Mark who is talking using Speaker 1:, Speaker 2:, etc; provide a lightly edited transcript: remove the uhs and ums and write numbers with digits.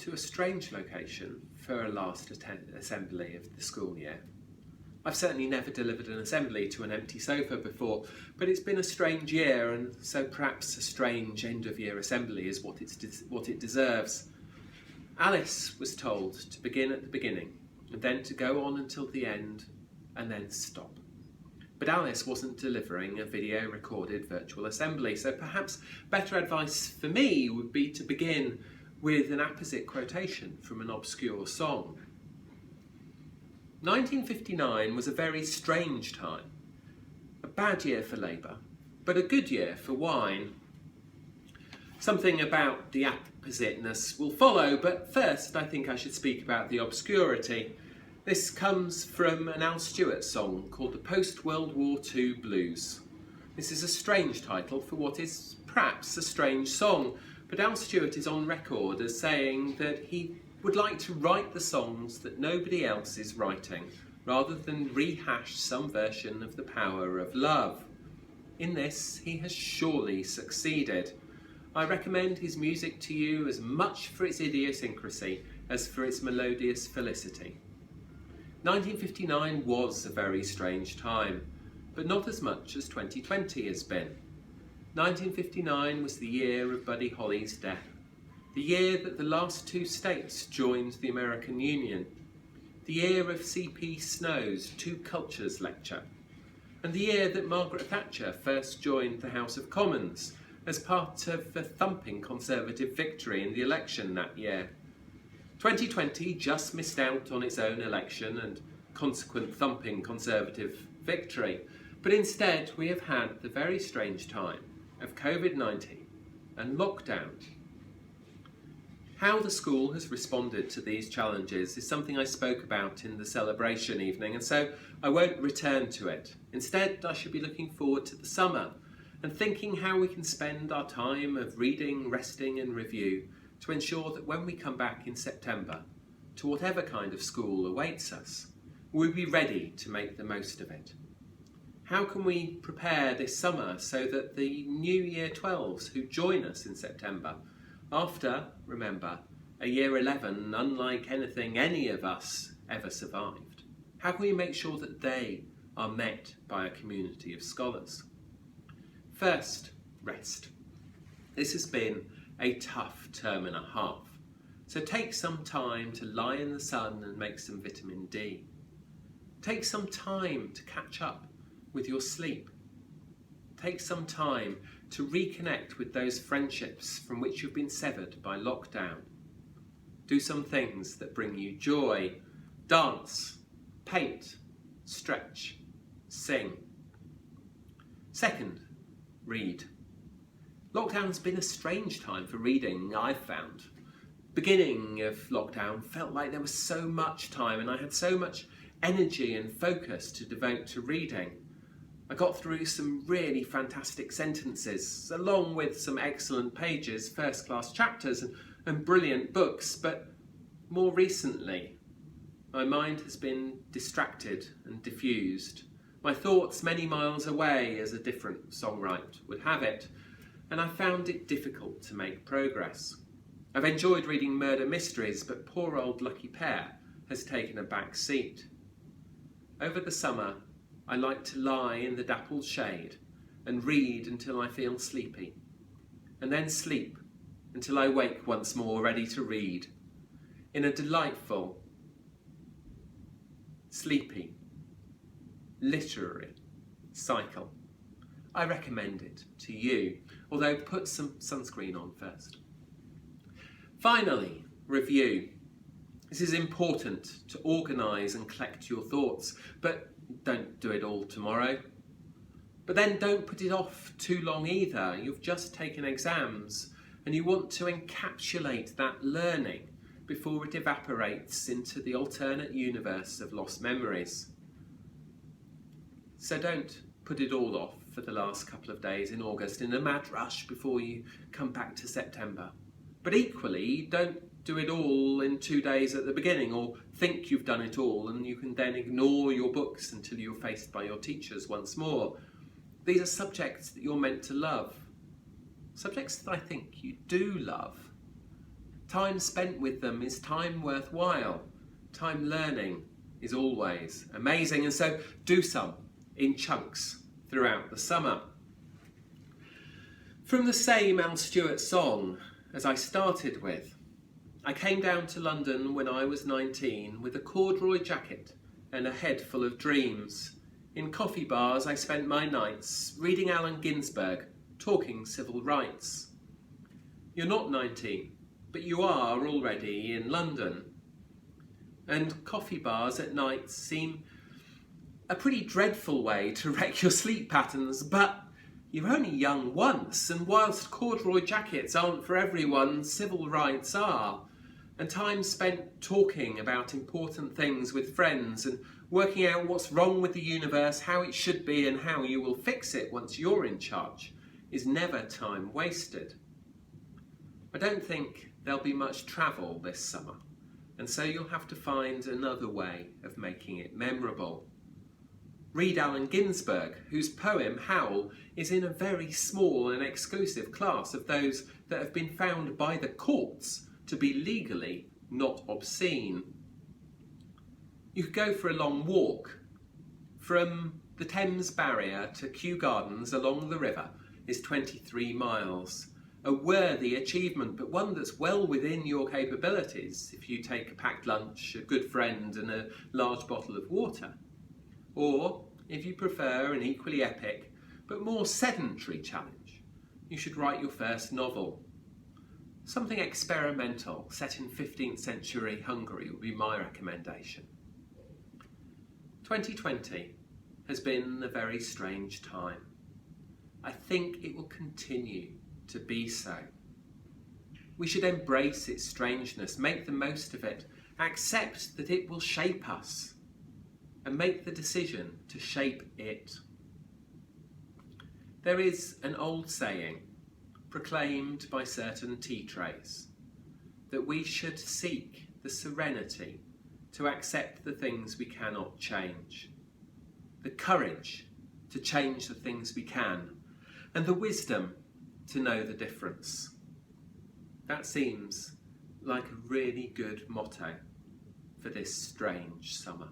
Speaker 1: to a strange location for a last assembly of the school year. I've certainly never delivered an assembly to an empty sofa before, but it's been a strange year, and so perhaps a strange end-of-year assembly is what it deserves. Alice was told to begin at the beginning, and then to go on until the end, and then stop. But Alice wasn't delivering a video-recorded virtual assembly, so perhaps better advice for me would be to begin with an apposite quotation from an obscure song. 1959 was a very strange time. A bad year for Labour, but a good year for wine. Something about the appositeness will follow, but first I think I should speak about the obscurity. This comes from an Al Stewart song called the Post-World War II Blues. This is a strange title for what is perhaps a strange song, but Al Stewart is on record as saying that he would like to write the songs that nobody else is writing, rather than rehash some version of the power of love. In this, he has surely succeeded. I recommend his music to you as much for its idiosyncrasy as for its melodious felicity. 1959 was a very strange time, but not as much as 2020 has been. 1959 was the year of Buddy Holly's death, the year that the last two states joined the American Union, the year of C.P. Snow's Two Cultures lecture, and the year that Margaret Thatcher first joined the House of Commons as part of the thumping Conservative victory in the election that year. 2020 just missed out on its own election and consequent thumping Conservative victory, but instead we have had the very strange time of COVID-19 and lockdown. How the school has responded to these challenges is something I spoke about in the celebration evening, and so I won't return to it. Instead, I should be looking forward to the summer and thinking how we can spend our time of reading, resting and review to ensure that when we come back in September, to whatever kind of school awaits us, we'll be ready to make the most of it. How can we prepare this summer so that the new Year 12s who join us in September, after, remember, a Year 11 unlike anything any of us ever survived, how can we make sure that they are met by a community of scholars? First, rest. This has been a tough term and a half, so take some time to lie in the sun and make some vitamin D. Take some time to catch up with your sleep. Take some time to reconnect with those friendships from which you've been severed by lockdown. Do some things that bring you joy. Dance, paint, stretch, sing. Second, read. Lockdown's been a strange time for reading, I've found. Beginning of lockdown felt like there was so much time and I had so much energy and focus to devote to reading. I got through some really fantastic sentences, along with some excellent pages, first-class chapters and brilliant books, but more recently, my mind has been distracted and diffused. My thoughts many miles away, as a different songwriter would have it, and I found it difficult to make progress. I've enjoyed reading murder mysteries, but poor old Lucky Pear has taken a back seat. Over the summer, I like to lie in the dappled shade and read until I feel sleepy, and then sleep until I wake once more ready to read, in a delightful, sleepy, literary cycle. I recommend it to you, although put some sunscreen on first. Finally, review. This is important to organise and collect your thoughts, but don't do it all tomorrow. But then don't put it off too long either. You've just taken exams and you want to encapsulate that learning before it evaporates into the alternate universe of lost memories. So don't put it all off for the last couple of days in August in a mad rush before you come back to September. But equally, don't do it all in 2 days at the beginning, or think you've done it all and you can then ignore your books until you're faced by your teachers once more. These are subjects that you're meant to love. Subjects that I think you do love. Time spent with them is time worthwhile. Time learning is always amazing, and so do some in chunks throughout the summer. From the same Al Stewart song as I started with, I came down to London when I was 19 with a corduroy jacket and a head full of dreams. In coffee bars I spent my nights reading Allen Ginsberg, talking civil rights. You're not 19, but you are already in London. And coffee bars at night seem a pretty dreadful way to wreck your sleep patterns, but you're only young once, and whilst corduroy jackets aren't for everyone, civil rights are. And time spent talking about important things with friends and working out what's wrong with the universe, how it should be, and how you will fix it once you're in charge is never time wasted. I don't think there'll be much travel this summer, and so you'll have to find another way of making it memorable. Read Allen Ginsberg, whose poem Howl is in a very small and exclusive class of those that have been found by the courts to be legally not obscene. You could go for a long walk. From the Thames Barrier to Kew Gardens along the river is 23 miles. A worthy achievement, but one that's well within your capabilities if you take a packed lunch, a good friend and a large bottle of water. Or, if you prefer an equally epic but more sedentary challenge, you should write your first novel. Something experimental set in 15th century Hungary would be my recommendation. 2020 has been a very strange time. I think it will continue to be so. We should embrace its strangeness, make the most of it, accept that it will shape us, and make the decision to shape it. There is an old saying, proclaimed by certain tea trays, that we should seek the serenity to accept the things we cannot change, the courage to change the things we can, and the wisdom to know the difference. That seems like a really good motto for this strange summer.